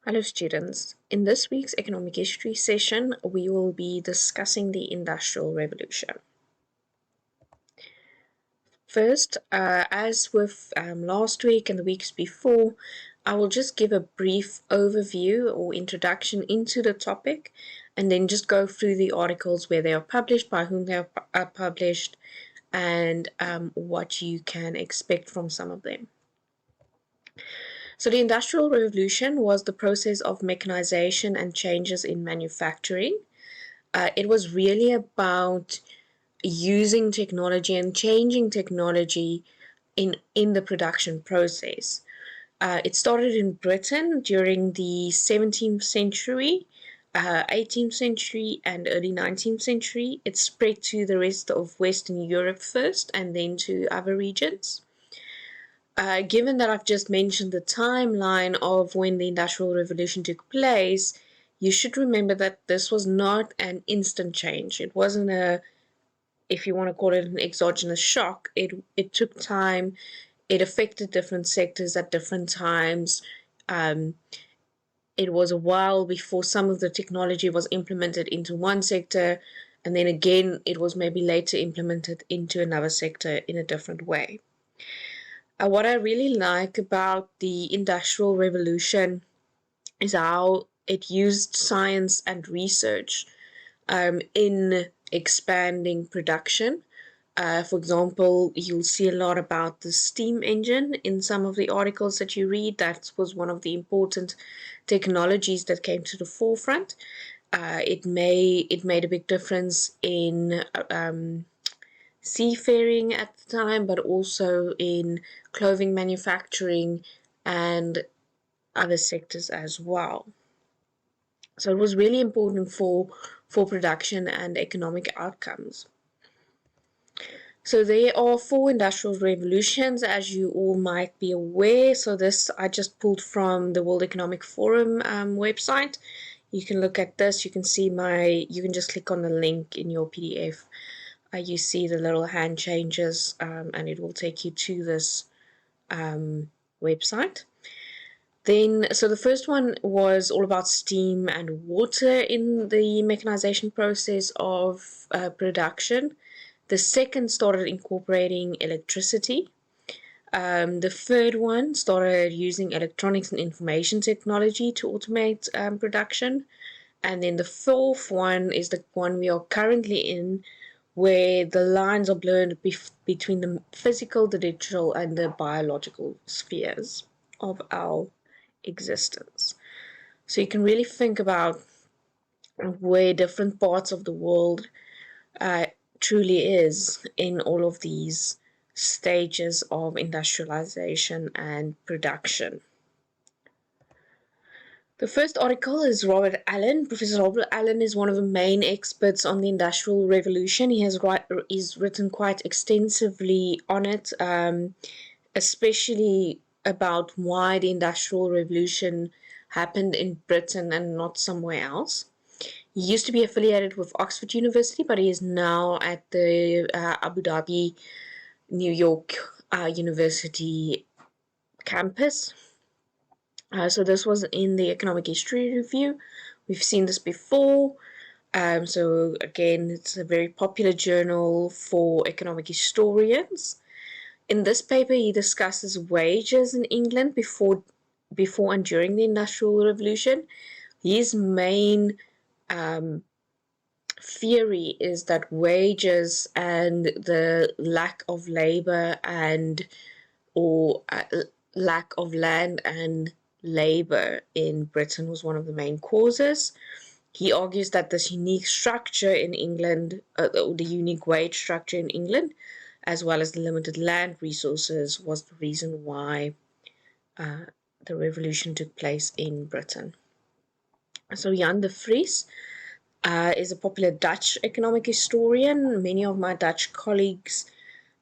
Hello students, in this week's economic history session we will be discussing the Industrial Revolution. First, as with last week and the weeks before, I will just give a brief overview or introduction into the topic and then just go through the articles where they are published, by whom they are published, and what you can expect from some of them. So the Industrial Revolution was the process of mechanization and changes in manufacturing. It was really about using technology and changing technology in the production process. It started in Britain during the 17th century, 18th century, and early 19th century. It spread to the rest of Western Europe first and then to other regions. Given that I've just mentioned the timeline of when the Industrial Revolution took place, you should remember that this was not an instant change. It wasn't if you want to call it an exogenous shock. It took time. It affected different sectors at different times. It was a while before some of the technology was implemented into one sector, and then again, it was maybe later implemented into another sector in a different way. What I really like about the Industrial Revolution is how it used science and research in expanding production. For example, you'll see a lot about the steam engine in some of the articles that you read. That was one of the important technologies that came to the forefront. It made a big difference in seafaring at the time, but also in clothing manufacturing and other sectors as well. So it was really important for production and economic outcomes. So there are 4 industrial revolutions, as you all might be aware. So this I just pulled from the World Economic Forum website. You can look at this. You can see you can just click on the link in your PDF. You see the little hand changes, and it will take you to this website. Then, so the first one was all about steam and water in the mechanization process of production. The second started incorporating electricity. The third one started using electronics and information technology to automate production. And then the fourth one is the one we are currently in, where the lines are blurred between the physical, the digital, and the biological spheres of our existence. So you can really think about where different parts of the world truly is in all of these stages of industrialization and production. The first article is Robert Allen. Professor Robert Allen is one of the main experts on the Industrial Revolution. He's written quite extensively on it, especially about why the Industrial Revolution happened in Britain and not somewhere else. He used to be affiliated with Oxford University, but he is now at the Abu Dhabi, New York University campus. So this was in the Economic History Review. We've seen this before. So again, it's a very popular journal for economic historians. In this paper, he discusses wages in England before and during the Industrial Revolution. His main theory is that wages and the lack of labor or lack of land and labor in Britain was one of the main causes. He argues that this unique structure in England, the unique wage structure in England, as well as the limited land resources, was the reason why the revolution took place in Britain. So Jan de Vries is a popular Dutch economic historian. Many of my Dutch colleagues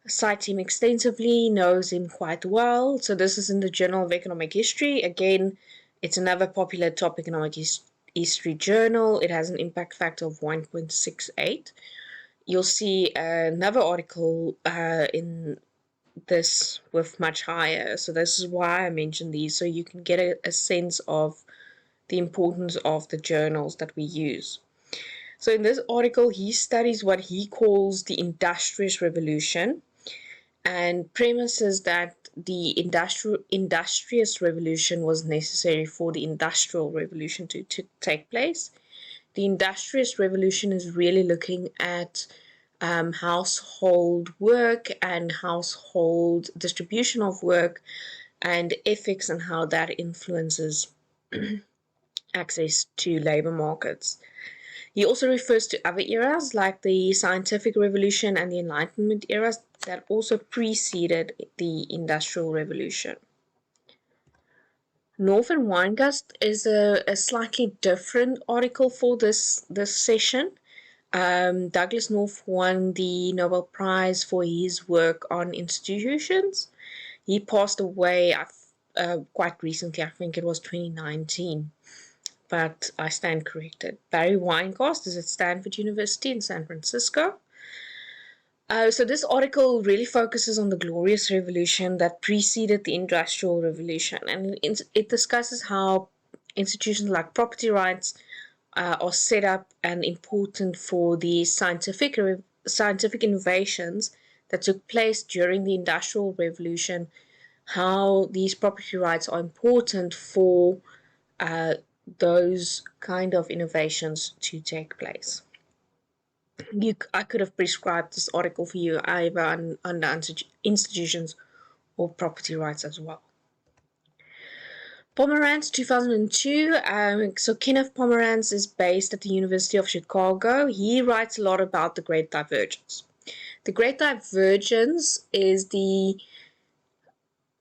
cite him extensively, knows him quite well. So this is in the Journal of Economic History. Again, it's another popular top economic history journal. It has an impact factor of 1.68. You'll see another article in this with much higher. So this is why I mentioned these, so you can get a sense of the importance of the journals that we use. So in this article, he studies what he calls the Industrious Revolution and premises that the Industrious Revolution was necessary for the Industrial Revolution to take place. The Industrious Revolution is really looking at household work and household distribution of work and ethics and how that influences access to labor markets. He also refers to other eras like the Scientific Revolution and the Enlightenment eras that also preceded the Industrial Revolution. North and Weingast is a slightly different article for this session. Douglas North won the Nobel Prize for his work on institutions. He passed away quite recently, I think it was 2019, but I stand corrected. Barry Weingast is at Stanford University in San Francisco. So this article really focuses on the Glorious Revolution that preceded the Industrial Revolution, and it discusses how institutions like property rights are set up and important for the scientific innovations that took place during the Industrial Revolution, how these property rights are important for those kind of innovations to take place. I could have prescribed this article for you either under institutions or property rights as well. Pomeranz, 2002. So Kenneth Pomeranz is based at the University of Chicago. He writes a lot about the Great Divergence. The Great Divergence is the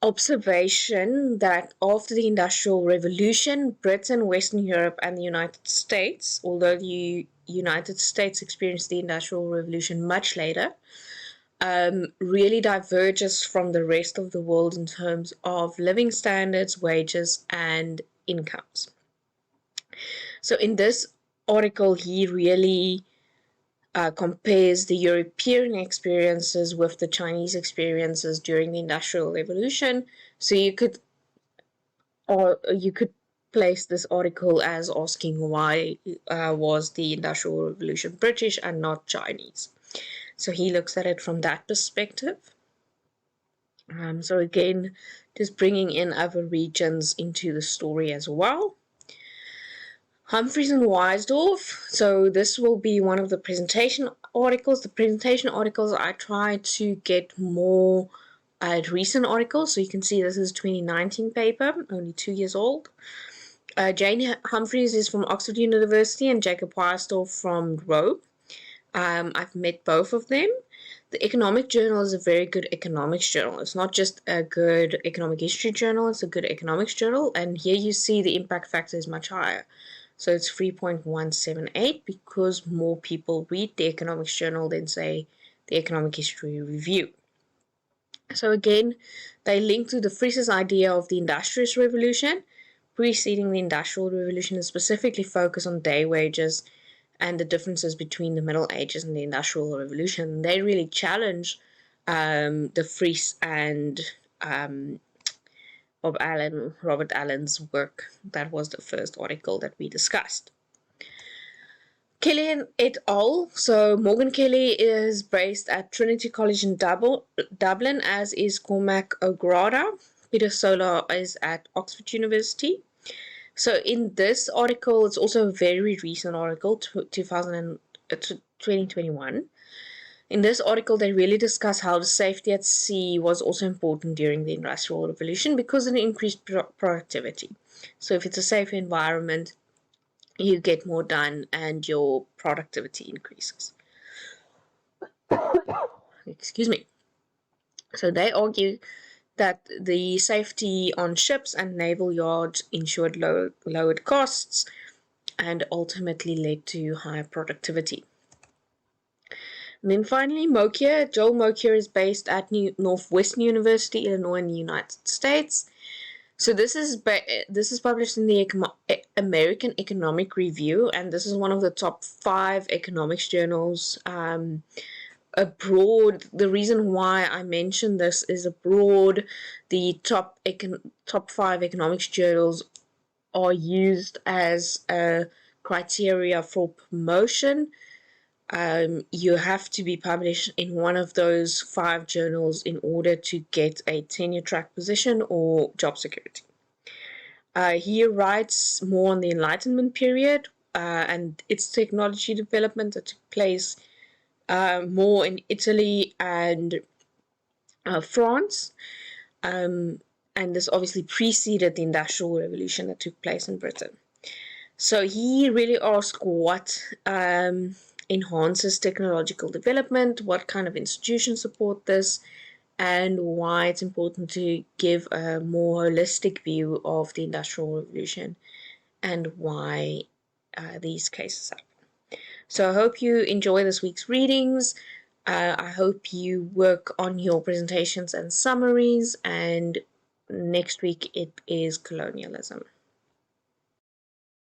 observation that after the Industrial Revolution, Britain, Western Europe, and the United States, although the United States experienced the Industrial Revolution much later, really diverges from the rest of the world in terms of living standards, wages, and incomes. So in this article, he really compares the European experiences with the Chinese experiences during the Industrial Revolution. So you could place this article as asking why was the Industrial Revolution British and not Chinese. So he looks at it from that perspective. So again, just bringing in other regions into the story as well. Humphreys and Weisdorf. So this will be one of the presentation articles. The presentation articles, I try to get more recent articles. So you can see this is 2019 paper, only 2 years old. Jane Humphreys is from Oxford University and Jacob Weisdorf from Roe. I've met both of them. The Economic Journal is a very good economics journal. It's not just a good economic history journal, it's a good economics journal. And here you see the impact factor is much higher. So it's 3.178 because more people read the economics journal than, say, the economic history review. So again, they link to the Frise's idea of the Industrious Revolution, preceding the Industrial Revolution, and specifically focus on day wages and the differences between the Middle Ages and the Industrial Revolution. They really challenge the Frise and Robert Allen's work. That was the first article that we discussed. Kelly et al. So Morgan Kelly is based at Trinity College in Dublin, as is Cormac O'Grada. Peter Solar is at Oxford University. So in this article, it's also a very recent article, 2021. In this article, they really discuss how the safety at sea was also important during the Industrial Revolution because it increased productivity. So if it's a safe environment, you get more done and your productivity increases. Excuse me. So they argue that the safety on ships and naval yards ensured lowered costs and ultimately led to higher productivity. And then finally, Joel Mokyr is based at Northwestern University, Illinois, in the United States. So this is published in the American Economic Review, and this is one of the top 5 economics journals abroad. The reason why I mention this is abroad, the top 5 economics journals are used as a criteria for promotion. You have to be published in one of those 5 journals in order to get a tenure track position or job security. He writes more on the Enlightenment period and its technology development that took place more in Italy and France. And this obviously preceded the Industrial Revolution that took place in Britain. So he really asked what enhances technological development, what kind of institutions support this, and why it's important to give a more holistic view of the Industrial Revolution and why these cases happen. So I hope you enjoy this week's readings. I hope you work on your presentations and summaries, and next week it is colonialism.